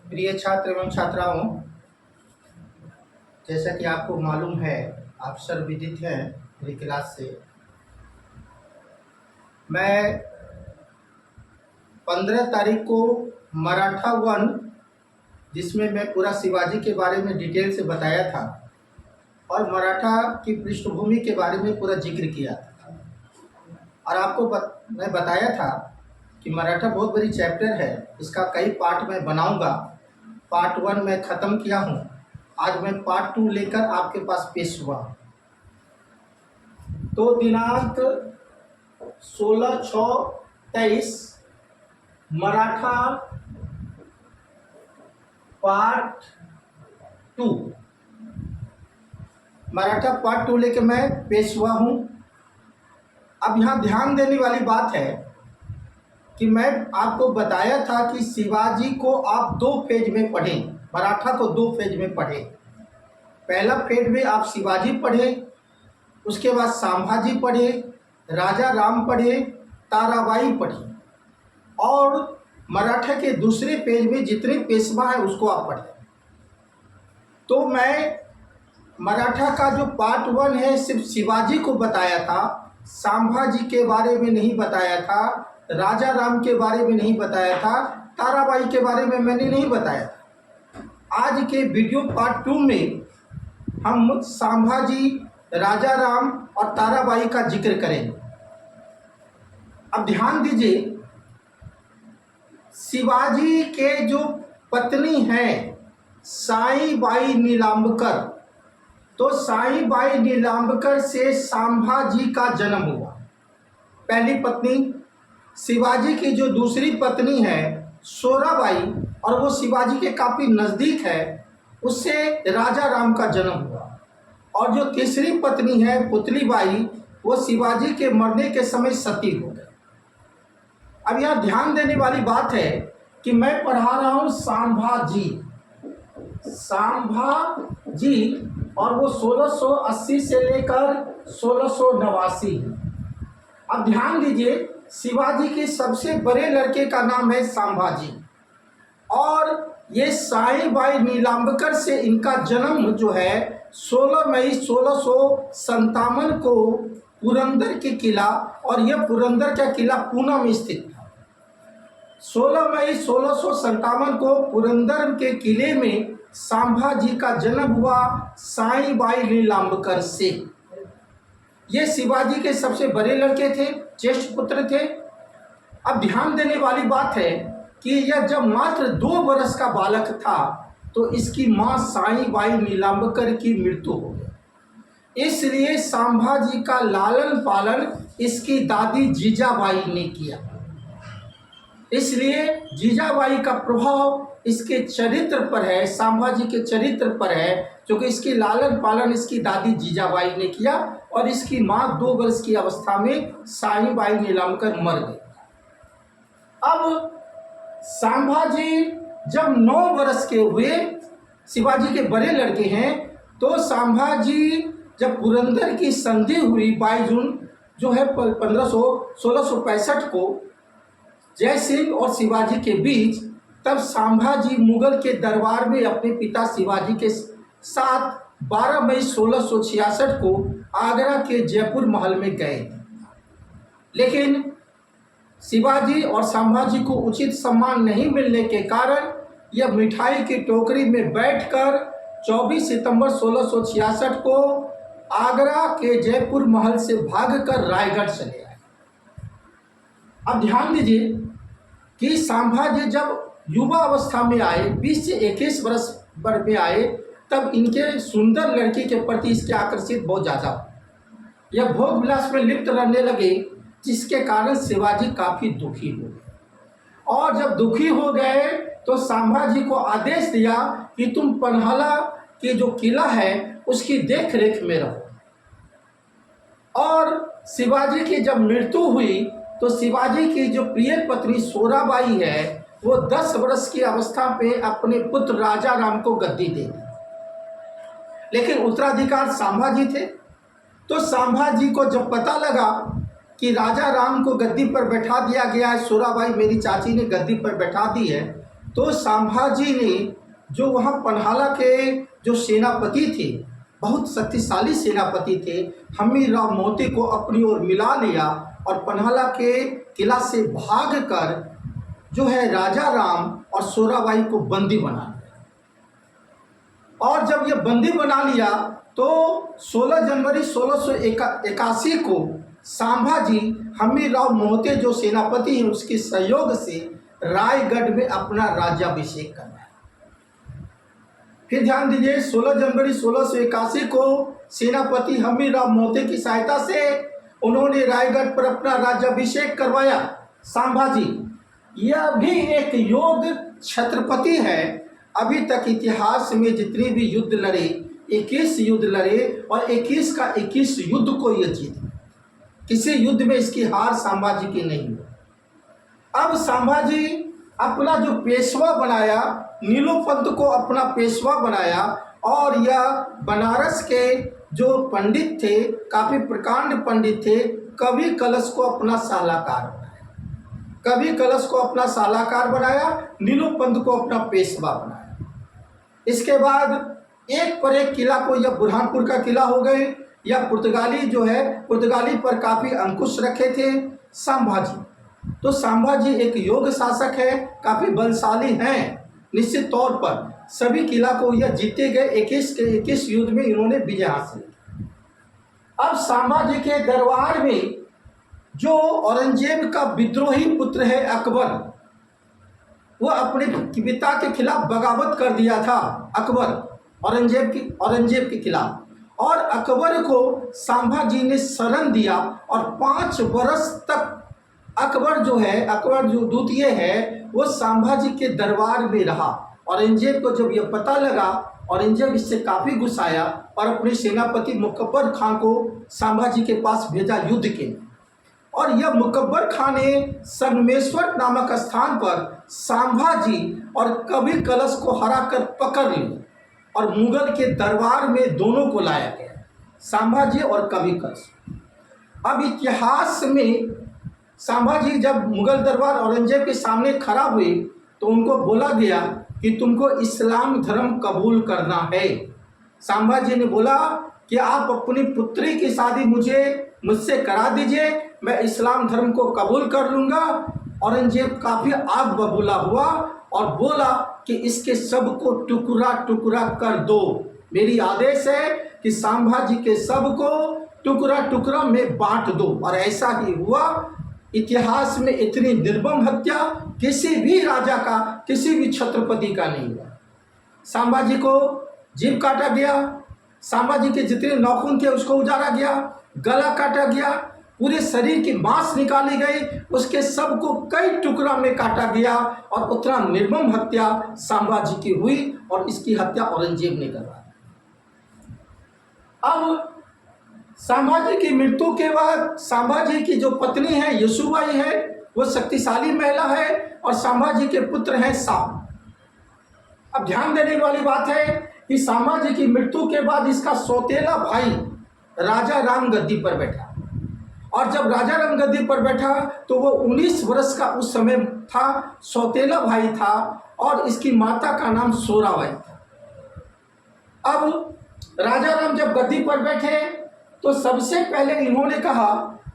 प्रिय छात्र एवं छात्राओं, जैसा कि आपको मालूम है, आप सर्वविदित हैं मेरी क्लास से। मैं 15 तारीख को मराठा वन, जिसमें मैं पूरा शिवाजी के बारे में डिटेल से बताया था और मराठा की पृष्ठभूमि के बारे में पूरा जिक्र किया था। और आपको मैं बताया था कि मराठा बहुत बड़ी चैप्टर है, इसका कई पार्ट मैं बनाऊंगा। पार्ट 1 मैं ख़त्म किया हूँ, आज मैं पार्ट 2 लेकर आपके पास पेश हुआ। तो दिनांक 16/6/23 मराठा पार्ट 2 लेकर मैं पेश हुआ हूँ। अब यहाँ ध्यान देने वाली बात है कि मैं आपको बताया था कि शिवाजी को आप 2 फेज में पढ़ें, मराठा को 2 फेज में पढ़ें। पहला फेज में आप शिवाजी पढ़े, उसके बाद संभाजी पढ़े, राजा राम पढ़े, ताराबाई पढ़े, और मराठा के दूसरे पेज में जितने पेशवा है उसको आप पढ़ें। तो मैं मराठा का जो पार्ट 1 है सिर्फ शिवाजी को बताया था, संभाजी के बारे में नहीं बताया था, राजा राम के बारे में नहीं बताया था, ताराबाई के बारे में मैंने नहीं बताया था। आज के वीडियो पार्ट 2 में हम संभाजी, राजा राम और ताराबाई का जिक्र करेंगे। अब ध्यान दीजिए, शिवाजी के जो पत्नी हैं साईबाई नीलांबकर, तो साईबाई नीलांबकर से संभाजी का जन्म हुआ, पहली पत्नी। शिवाजी की जो दूसरी पत्नी है सोराबाई, और वो शिवाजी के काफ़ी नज़दीक है, उससे राजा राम का जन्म हुआ। और जो तीसरी पत्नी है पुतलीबाई, वो शिवाजी के मरने के समय सती हो गई। अब यहाँ ध्यान देने वाली बात है कि मैं पढ़ा रहा हूँ संभाजी, और वो 1680 से लेकर 1689। अब ध्यान दीजिए, शिवाजी के सबसे बड़े लड़के का नाम है संभाजी, और ये साईबाई नीलांबकर से इनका जन्म जो है 16 मई 1657 को पुरंदर के किला, और यह पुरंदर का किला पूना में स्थित था। 16 मई 1657 को पुरंदर के किले में संभाजी का जन्म हुआ साईबाई नीलांबकर से। ये शिवाजी के सबसे बड़े लड़के थे, ज्येष्ठ पुत्र थे। अब ध्यान देने वाली बात है कि यह जब मात्र 2 वर्ष का बालक था तो इसकी मां साईबाई नीलांबकर की मृत्यु हो गई। इसलिए संभाजी का लालन पालन इसकी दादी जीजाबाई ने किया। इसलिए जीजाबाई का प्रभाव इसके चरित्र पर है, संभाजी के चरित्र पर है, क्योंकि इसकी लालन पालन इसकी दादी जीजाबाई ने किया, और इसकी मां 2 वर्ष की अवस्था में साईबाई नीलांबकर मर गई। अब संभाजी जब 9 वर्ष के हुए, शिवाजी के बड़े लड़के हैं, तो संभाजी जब पुरंदर की संधि हुई 22 जून जो है 1665 को जय सिंह और शिवाजी के बीच, तब संभाजी मुगल के दरबार में अपने पिता शिवाजी के साथ 12 मई 1666 को आगरा के जयपुर महल में गए। लेकिन शिवाजी और संभाजी को उचित सम्मान नहीं मिलने के कारण यह मिठाई की टोकरी में बैठकर 24 सितंबर 1666 को आगरा के जयपुर महल से भागकर रायगढ़ चले आए। अब ध्यान दीजिए कि संभाजी जब युवा अवस्था में आए, 20 से 21 वर्ष पर में आए, तब इनके सुंदर लड़की के प्रति इसके आकर्षित बहुत ज़्यादा, यह भोग विलास में लिप्त रहने लगे, जिसके कारण शिवाजी काफ़ी दुखी हो गए। और जब दुखी हो गए तो संभाजी को आदेश दिया कि तुम पन्हाला के जो किला है उसकी देख रेख में रहो। और शिवाजी की जब मृत्यु हुई तो शिवाजी की जो प्रिय पत्नी सोराबाई है, वो 10 वर्ष की अवस्था पे अपने पुत्र राजा राम को गद्दी दे दी। लेकिन उत्तराधिकार संभाजी थे। तो संभाजी को जब पता लगा कि राजा राम को गद्दी पर बैठा दिया गया है, सोराबाई मेरी चाची ने गद्दी पर बैठा दी है, तो संभाजी ने जो वहाँ पन्हाला के जो सेनापति थे, बहुत शक्तिशाली सेनापति थे, हमीरराव मोहिते को अपनी ओर मिला लिया और पन्हाला के किला से भागकर जो है राजा राम और सोराबाई को बंदी बना लिया। और जब ये बंदी बना लिया तो 16 जनवरी 1681 को संभाजी हमीरराव मोहिते जो सेनापति हैं उसके सहयोग से रायगढ़ में अपना राज्याभिषेक करना है। फिर ध्यान दीजिए, 16 जनवरी 1681 को सेनापति हमीरराव मोहिते की सहायता से उन्होंने रायगढ़ पर अपना राज्याभिषेक करवाया। संभाजी यह भी एक योग्य छत्रपति है। अभी तक इतिहास में जितने भी युद्ध लड़े, 21 युद्ध लड़े और 21 का 21 युद्ध को यह जीते। किसी युद्ध में इसकी हार संभाजी की नहीं हुई। अब संभाजी अपना जो पेशवा बनाया, नीलोपंत को अपना पेशवा बनाया और यह बनारस के जो पंडित थे, काफ़ी प्रकांड पंडित थे, कवि कलश को अपना सलाहकार बनाया। कवि कलश को अपना सलाहकार बनाया, नीलोपंत को अपना पेशवा बनाया। इसके बाद एक पर एक किला को, यह बुरहानपुर का किला हो गए, या पुर्तगाली जो है, पुर्तगाली पर काफ़ी अंकुश रखे थे संभाजी। तो संभाजी एक योग्य शासक है, काफ़ी बलशाली हैं। निश्चित तौर पर सभी किला को यह जीते गए। 21 के 21 युद्ध में इन्होंने विजय हासिल की। अब संभाजी के दरबार में जो औरंगजेब का विद्रोही पुत्र है अकबर, वो अपने पिता के खिलाफ बगावत कर दिया था। अकबर औरंगजेब के खिलाफ, और अकबर को संभाजी ने शरण दिया और 5 वर्ष तक अकबर जो है, अकबर जो द्वितीय है, वो संभाजी के दरबार में रहा। औरंगजेब को जब यह पता लगा, औरंगजेब इससे काफ़ी गुस्साया और अपने सेनापति मुकब्बर खां को संभाजी के पास भेजा युद्ध के लिए। और यह मुकब्बर खां ने संगमेश्वर नामक स्थान पर संभाजी और कवि कलश को हराकर पकड़ लिया और मुगल के दरबार में दोनों को लाया गया, संभाजी और कवि कलश। अब इतिहास में संभाजी जब मुगल दरबार औरंगजेब के सामने खड़ा हुए तो उनको बोला गया कि तुमको इस्लाम धर्म कबूल करना है। संभाजी ने बोला कि आप अपनी पुत्री की शादी मुझसे करा दीजिए, मैं इस्लाम धर्म को कबूल कर लूँगा। औरंगजेब काफ़ी आग बबूला हुआ और बोला कि इसके सब को टुकड़ा टुकड़ा कर दो। मेरी आदेश है कि संभाजी के सब को टुकड़ा टुकड़ा में बांट दो। और ऐसा ही हुआ। इतिहास में इतनी निर्मम हत्या किसी भी राजा का, किसी भी छत्रपति का नहीं हुआ। संभाजी को जीभ काटा गया, संभाजी के जितने नाखून थे उसको उजाड़ा गया, गला काटा गया, पूरे शरीर की मांस निकाली गई, उसके सब को कई टुकड़ा में काटा गया। और उतना निर्मम हत्या संभाजी की हुई और इसकी हत्या औरंगजेब ने करवाई। अब संभाजी की मृत्यु के बाद संभाजी की जो पत्नी है यशोबाई है, वो शक्तिशाली महिला है और संभाजी के पुत्र हैं साहू। अब ध्यान देने वाली बात है कि संभाजी की मृत्यु के बाद इसका सौतेला भाई राजा राम गद्दी पर बैठा। और जब राजा राम गद्दी पर बैठा तो वो 19 वर्ष का उस समय था, सौतेला भाई था और इसकी माता का नाम सोराबाई था। अब राजा राम जब गद्दी पर बैठे तो सबसे पहले इन्होंने कहा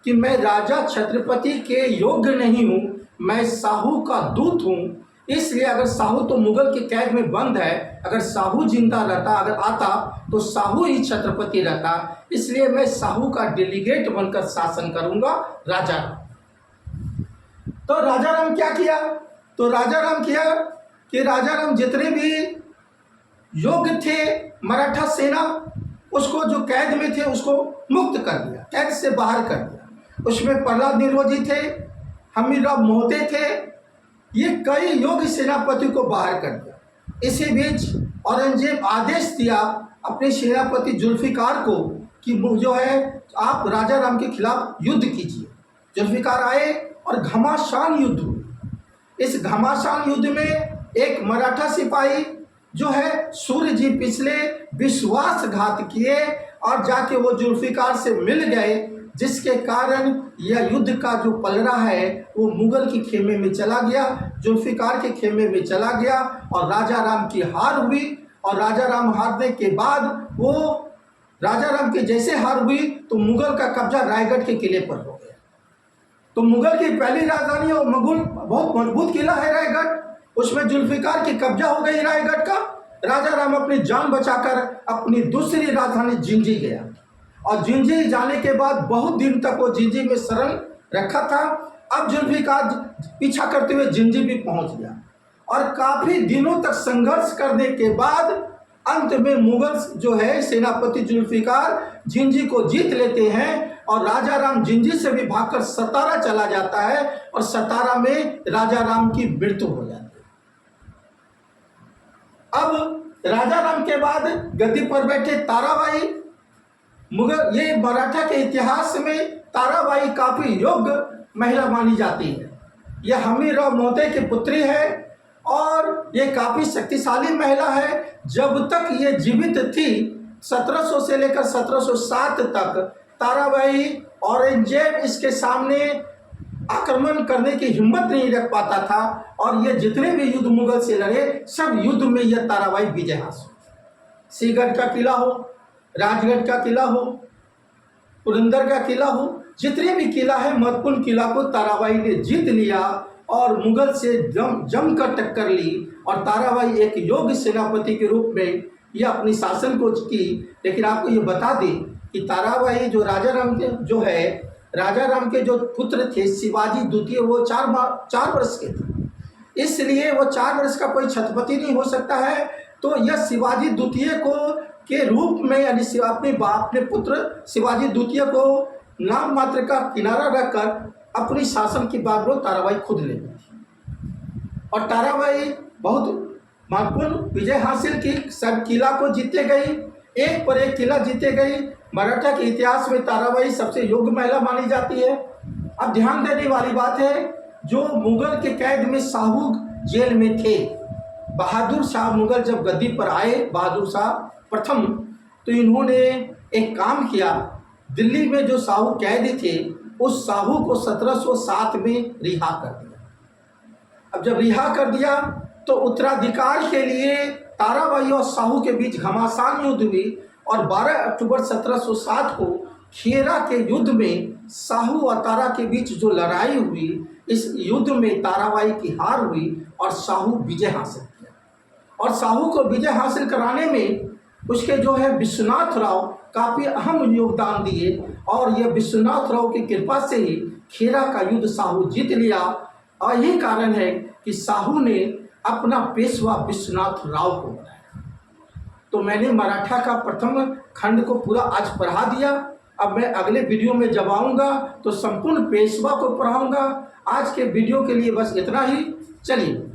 कि मैं राजा छत्रपति के योग्य नहीं हूँ, मैं साहू का दूत हूँ। इसलिए अगर साहू तो मुगल के कैद में बंद है, अगर साहू जिंदा रहता, अगर आता तो साहू ही छत्रपति रहता। इसलिए मैं साहू का डेलीगेट बनकर शासन करूँगा राजा। तो राजा राम क्या किया? तो राजा राम किया कि राजा राम जितने भी योग्य थे मराठा सेना, उसको जो कैद में थे उसको मुक्त कर दिया, कैद से बाहर कर दिया। उसमें प्रहलाद निरोजी थे, हमीरराव मोहिते थे, ये कई योग्य सेनापति को बाहर कर दिया। इसी बीच औरंगजेब आदेश दिया अपने सेनापति जुल्फिकार को कि जो है आप राजा राम के खिलाफ युद्ध कीजिए। जुल्फिकार आए और घमासान युद्ध हुई। इस घमासान युद्ध में एक मराठा सिपाही जो है सूर्य जी पिछले विश्वासघात किए और जाके वो जुल्फिकार से मिल गए। जिसके कारण यह युद्ध का जो पलड़ा है वो मुगल के खेमे में चला गया, जुल्फिकार के खेमे में चला गया और राजा राम की हार हुई। और राजा राम हारने के बाद वो राजा राम के जैसे हार हुई तो मुगल का कब्जा रायगढ़ के किले पर हो गया। तो मुगल की पहली राजधानी और मुगल बहुत मजबूत किला है रायगढ़, उसमें जुल्फिकार की कब्जा हो गई रायगढ़ का। राजा राम अपनी जान बचाकर अपनी दूसरी राजधानी जिंजी गया और जिंजी जाने के बाद बहुत दिन तक वो जिंजी में शरण रखा था। अब जुल्फिकार पीछा करते हुए जिंजी भी पहुंच गया और काफी दिनों तक संघर्ष करने के बाद अंत में मुगल जो है सेनापति जुल्फिकार जिंजी को जीत लेते हैं और राजा राम जिंजी से भी भागकर सतारा चला जाता है और सतारा में राजा राम की मृत्यु हो जाती है। अब राजा राम के बाद गद्दी पर बैठे ताराबाई। मुगल ये मराठा के इतिहास में ताराबाई काफी योग्य महिला मानी जाती है। यह हमीरराव मोहिते की पुत्री है और ये काफी शक्तिशाली महिला है। जब तक ये जीवित थी 1700 से लेकर 1707 तक ताराबाई औरंगजेब इसके सामने आक्रमण करने की हिम्मत नहीं रख पाता था और ये जितने भी युद्ध मुगल से लड़े सब युद्ध में यह ताराबाई विजय हासिल। सीगढ़ का किला हो, राजगढ़ का किला हो, पुरंदर का किला हो, जितने भी किला है महत्वपूर्ण किला को ताराबाई ने जीत लिया और मुगल से जमकर टक्कर ली और ताराबाई एक योग्य सेनापति के रूप में यह अपनी शासन को की। लेकिन आपको ये बता दें कि ताराबाई जो राजा राम के जो पुत्र थे शिवाजी द्वितीय वो 4 वर्ष के थे, इसलिए वो 4 वर्ष का कोई छत्रपति नहीं हो सकता है। तो यह शिवाजी द्वितीय को के रूप में यानी अपने बाप ने पुत्र शिवाजी द्वितीय को नाम मात्र का किनारा रखकर अपनी शासन की बागडोर ताराबाई खुद ले थी और ताराबाई बहुत महत्वपूर्ण विजय हासिल की। सब किला को जीते गई, एक पर एक किला जीते गई। मराठा के इतिहास में ताराबाई सबसे योग्य महिला मानी जाती है। अब ध्यान देने वाली बात है, जो मुगल के कैद में साहू जेल में थे, बहादुर शाह मुगल जब गद्दी पर आए, बहादुर शाह प्रथम, तो इन्होंने एक काम किया। दिल्ली में जो साहू कैदी थे उस साहू को 1707 में रिहा कर दिया। अब जब रिहा कर दिया तो उत्तराधिकार के लिए ताराबाई और साहू के बीच घमासान युद्ध हुई और 12 अक्टूबर 1707 को खेरा के युद्ध में साहू और तारा के बीच जो लड़ाई हुई, इस युद्ध में ताराबाई की हार हुई और साहू विजय हासिल किया। और साहू को विजय हासिल कराने में उसके जो है विश्वनाथ राव काफ़ी अहम योगदान दिए और यह विश्वनाथ राव की कृपा से ही खेरा का युद्ध साहू जीत लिया। और यही कारण है कि साहू ने अपना पेशवा विश्वनाथ राव को बनाया। तो मैंने मराठा का प्रथम खंड को पूरा आज पढ़ा दिया। अब मैं अगले वीडियो में जब आऊँगा तो संपूर्ण पेशवा को पढ़ाऊँगा। आज के वीडियो के लिए बस इतना ही। चलिए।